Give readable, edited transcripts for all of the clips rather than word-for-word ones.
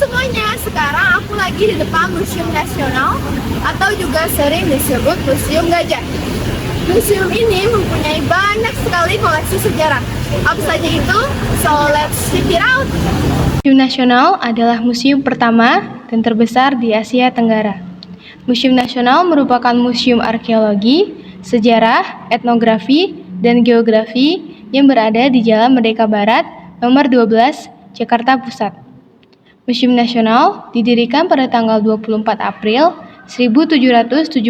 semuanya, sekarang aku lagi di depan Museum Nasional atau juga sering disebut Museum Gajah. Museum ini mempunyai banyak sekali koleksi sejarah. Apa saja itu? So let's check it out. Museum Nasional adalah museum pertama dan terbesar di Asia Tenggara. Museum Nasional merupakan museum arkeologi, sejarah, etnografi, dan geografi yang berada di Jalan Merdeka Barat, nomor 12, Jakarta Pusat. Museum Nasional didirikan pada tanggal 24 April 1778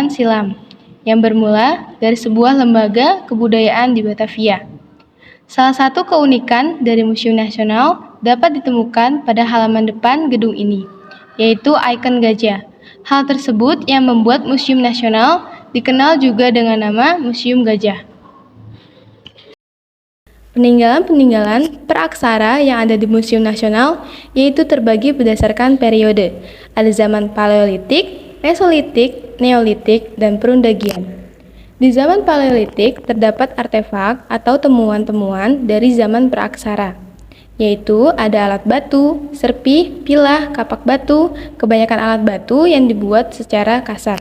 silam, yang bermula dari sebuah lembaga kebudayaan di Batavia. Salah satu keunikan dari Museum Nasional dapat ditemukan pada halaman depan gedung ini, yaitu ikon gajah. Hal tersebut yang membuat Museum Nasional dikenal juga dengan nama Museum Gajah. Peninggalan-peninggalan praaksara yang ada di Museum Nasional yaitu terbagi berdasarkan periode. Ada zaman Paleolitik, Mesolitik, Neolitik, dan Perundagian. Di zaman Paleolitik terdapat artefak atau temuan-temuan dari zaman praaksara, yaitu ada alat batu, serpih, pilah, kapak batu, kebanyakan alat batu yang dibuat secara kasar.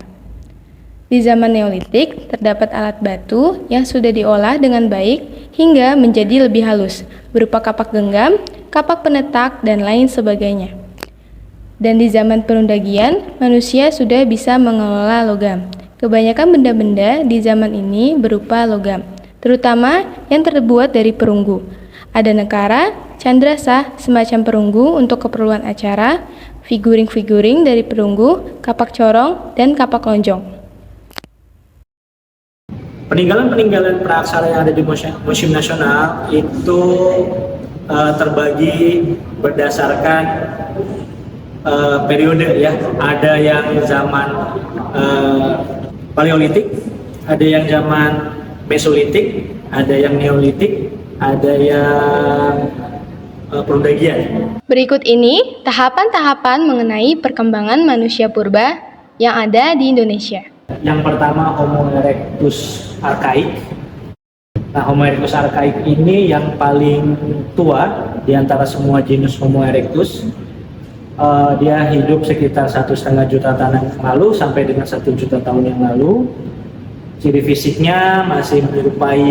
Di zaman Neolitik terdapat alat batu yang sudah diolah dengan baik hingga menjadi lebih halus, berupa kapak genggam, kapak penetak, dan lain sebagainya. Dan di zaman Perundagian, manusia sudah bisa mengelola logam. Kebanyakan benda-benda di zaman ini berupa logam, terutama yang terbuat dari perunggu. Ada nekara, candrasah, semacam perunggu untuk keperluan acara, figuring-figuring dari perunggu, kapak corong, dan kapak lonjong. Peninggalan-peninggalan praaksara yang ada di Museum Nasional itu terbagi berdasarkan periode ya. Ada yang zaman Paleolitik, ada yang zaman Mesolitik, ada yang Neolitik, ada yang Perundagian. Berikut ini tahapan-tahapan mengenai perkembangan manusia purba yang ada di Indonesia. Yang pertama Homo erectus archaik. Nah, Homo erectus archaik ini yang paling tua di antara semua genus Homo erectus. Dia hidup sekitar 1,5 juta tahun yang lalu sampai dengan 1 juta tahun yang lalu. Ciri fisiknya masih menyerupai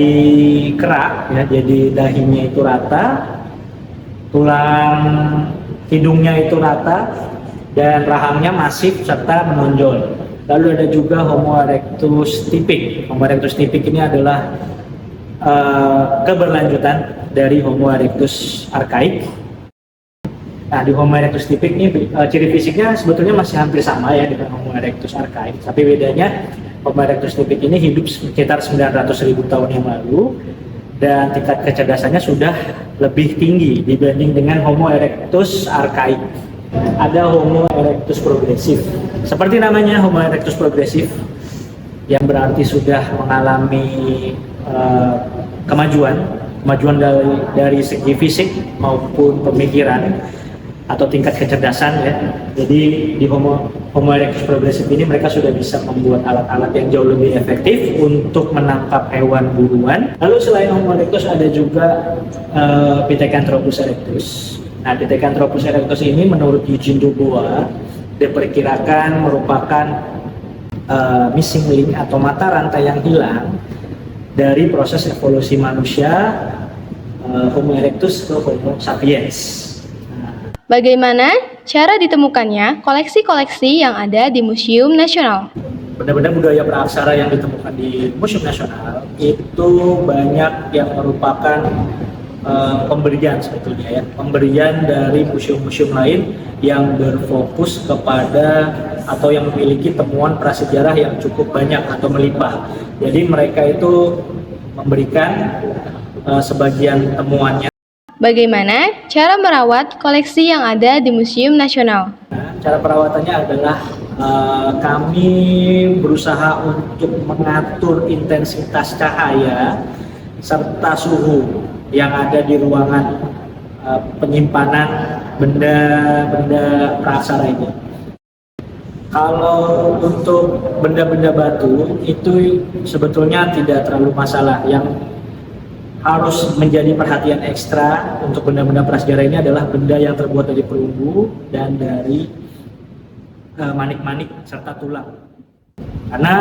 kera, ya, jadi dahinya itu rata, tulang hidungnya itu rata, dan rahangnya masif serta menonjol. Lalu ada juga Homo erectus typic. Homo erectus typic ini adalah keberlanjutan dari Homo erectus archaik. Nah, di Homo erectus typic ini ciri fisiknya sebetulnya masih hampir sama ya dengan Homo erectus archaik. Tapi bedanya Homo erectus typic ini hidup sekitar 900.000 tahun yang lalu dan tingkat kecerdasannya sudah lebih tinggi dibanding dengan Homo erectus archaik. Ada Homo erectus progresif. Seperti namanya Homo erectus progresif, yang berarti sudah mengalami kemajuan dari segi fisik maupun pemikiran atau tingkat kecerdasan ya. Jadi di Homo erectus progresif ini mereka sudah bisa membuat alat-alat yang jauh lebih efektif untuk menangkap hewan buruan. Lalu selain Homo erectus ada juga Pithecanthropus erectus. Nah, Pithecanthropus erectus ini menurut Eugene Dubois diperkirakan merupakan missing link atau mata rantai yang hilang dari proses evolusi manusia Homo erectus ke Homo sapiens. Bagaimana cara ditemukannya koleksi-koleksi yang ada di Museum Nasional? Benda-benda budaya praaksara yang ditemukan di Museum Nasional itu banyak yang merupakan pemberian sebetulnya ya, pemberian dari museum-museum lain yang berfokus kepada atau yang memiliki temuan prasejarah yang cukup banyak atau melimpah. Jadi mereka itu memberikan sebagian temuannya. Bagaimana cara merawat koleksi yang ada di Museum Nasional? Nah, cara perawatannya adalah kami berusaha untuk mengatur intensitas cahaya serta suhu yang ada di ruangan penyimpanan benda-benda praaksara ini. Kalau untuk benda-benda batu itu sebetulnya tidak terlalu masalah. Yang harus menjadi perhatian ekstra untuk benda-benda prasejarah ini adalah benda yang terbuat dari perunggu dan dari manik-manik serta tulang. Karena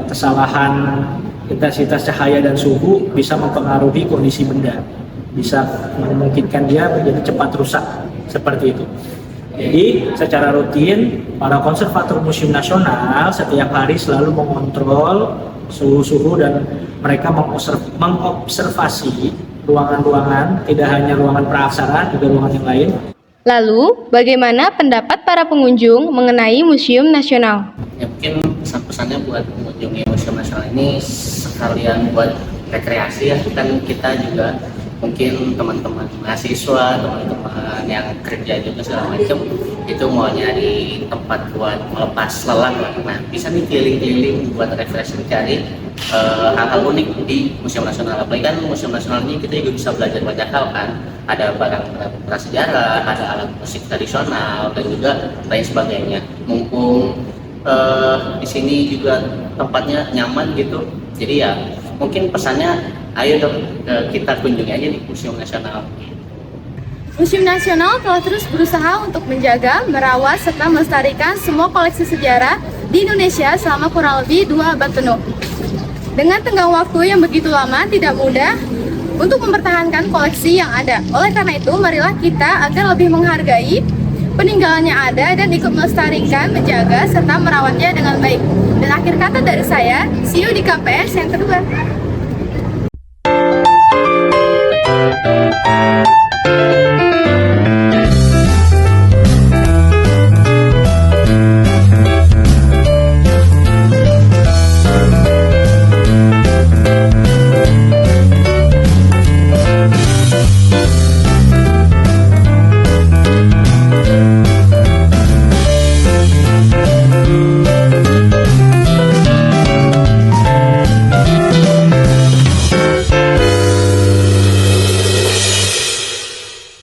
kesalahan intensitas cahaya dan suhu bisa mempengaruhi kondisi benda, bisa memungkinkan dia menjadi cepat rusak seperti itu. Jadi secara rutin para konservator Museum Nasional setiap hari selalu mengontrol suhu-suhu dan mereka mengobservasi ruangan-ruangan, tidak hanya ruangan praaksara, juga ruangan yang lain. Lalu, bagaimana pendapat para pengunjung mengenai Museum Nasional? Ya mungkin pesan-pesannya buat mengunjungi Museum Nasional ini sekalian buat rekreasi ya, kan kita juga mungkin teman-teman mahasiswa, teman-teman yang kerja juga segala macam itu mau nyari tempat buat melepas lelah lah. Nah bisa nih keliling-keliling buat refreshing, cari hal-hal unik di Museum Nasional. Apalagi kan Museum Nasional ini kita juga bisa belajar banyak hal kan, ada barang prasejarah, ada alat musik tradisional dan juga lain sebagainya. Mumpung di sini juga tempatnya nyaman gitu, jadi ya mungkin pesannya ayo dong kita kunjungi aja di Museum Nasional. Museum Nasional telah terus berusaha untuk menjaga, merawat, serta melestarikan semua koleksi sejarah di Indonesia selama kurang lebih 2 abad penuh. Dengan tenggang waktu yang begitu lama, tidak mudah untuk mempertahankan koleksi yang ada. Oleh karena itu, marilah kita agar lebih menghargai peninggalannya ada dan ikut melestarikan, menjaga, serta merawatnya dengan baik. Dan akhir kata dari saya, see you di KPS yang kedua.